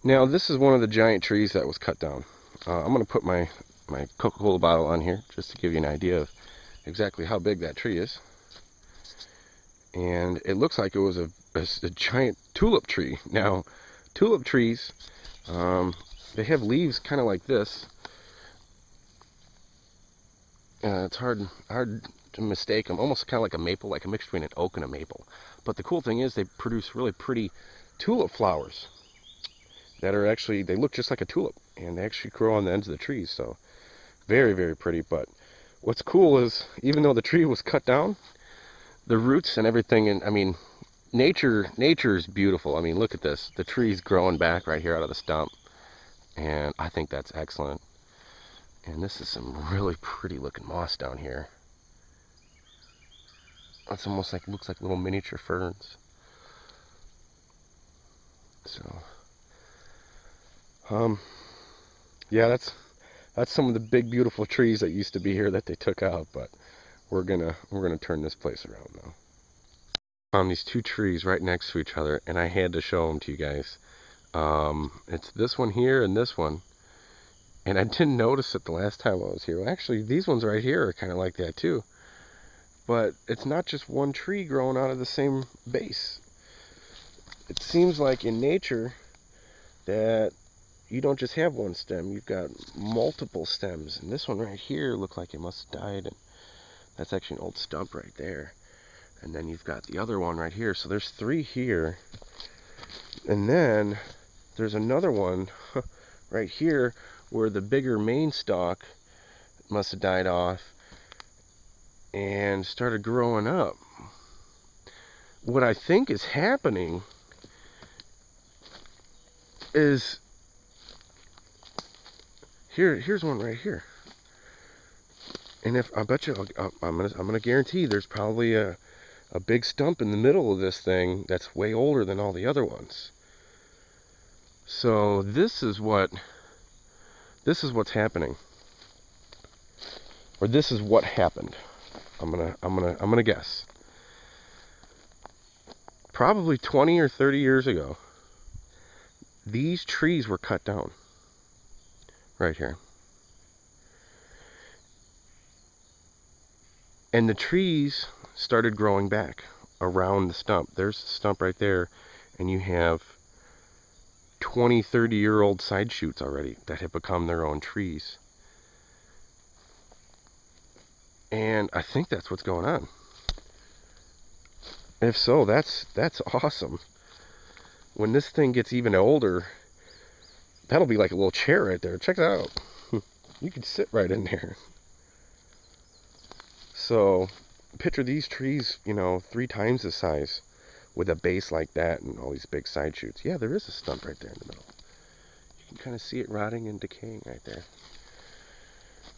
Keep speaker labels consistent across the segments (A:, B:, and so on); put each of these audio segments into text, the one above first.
A: Now this is one of the giant trees that was cut down. I'm going to put my Coca-Cola bottle on here just to give you an idea of exactly how big that tree is. And it looks like it was a giant tulip tree. Now, tulip trees, they have leaves kind of like this. It's hard to mistake them. Almost kind of like a maple, like a mix between an oak and a maple. But the cool thing is they produce really pretty tulip flowers that are actually, they look just like a tulip, and they actually grow on the ends of the trees. So very, very pretty. But what's cool is, even though the tree was cut down, the roots and everything, and I mean, nature is beautiful. I mean, look at this. The tree's growing back right here out of the stump, and I think that's excellent. And this is some really pretty looking moss down here. It's almost like, looks like little miniature ferns. So, yeah, that's some of the big beautiful trees that used to be here that they took out, but we're gonna turn this place around now. Found these two trees right next to each other, and I had to show them to you guys. It's this one here and this one. And I didn't notice it the last time I was here. Well, actually, these ones right here are kind of like that too. But it's not just one tree growing out of the same base. It seems like in nature that you don't just have one stem. You've got multiple stems. And this one right here looked like it must have died. And that's actually an old stump right there. And then you've got the other one right here. So there's three here. And then there's another one right here where the bigger main stalk must have died off and started growing up. What I think is happening is here's one right here. And if I bet you, I'm gonna guarantee there's probably a big stump in the middle of this thing that's way older than all the other ones. So this is what's happening, or this is what happened. I'm gonna guess. Probably 20 or 30 years ago, these trees were cut down right here. And the trees started growing back around the stump. There's the stump right there, and you have 20, 30-year-old side shoots already that have become their own trees. And I think that's what's going on. If so, that's awesome. When this thing gets even older, that'll be like a little chair right there. Check it out. You can sit right in there. So picture these trees, 3 times the size with a base like that and all these big side shoots. Yeah, there is a stump right there in the middle. You can kind of see it rotting and decaying right there.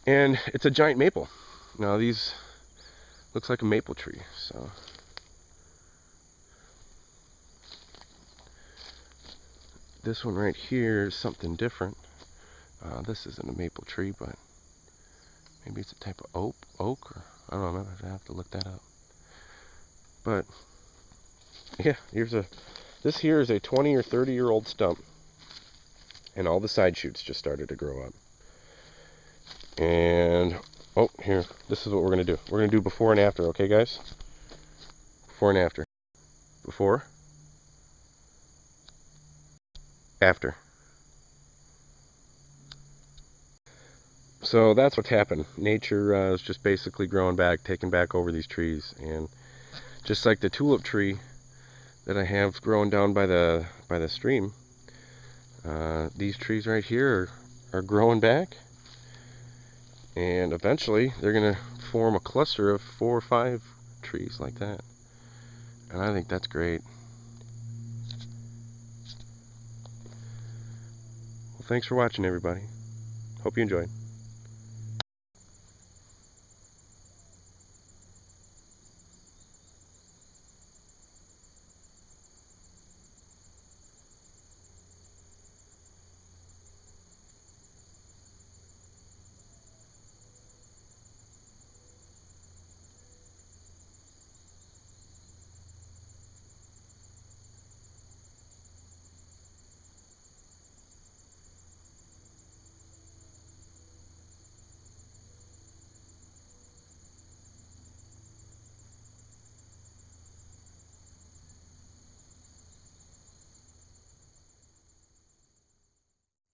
A: And it's a giant maple. Now these looks like a maple tree. So this one right here is something different. This isn't a maple tree, but maybe it's a type of oak, or I don't know. I have to look that up. But yeah, this here is a 20 or 30-year-old stump, and all the side shoots just started to grow up. And oh, here, this is what we're gonna do. We're gonna do before and after, okay, guys? Before and after. Before. After. So that's what's happened. Nature is just basically growing back, taking back over these trees, and just like the tulip tree that I have growing down by the stream, these trees right here are growing back, and eventually they're gonna form a cluster of 4 or 5 trees like that, and I think that's great. Well, thanks for watching, everybody. Hope you enjoyed.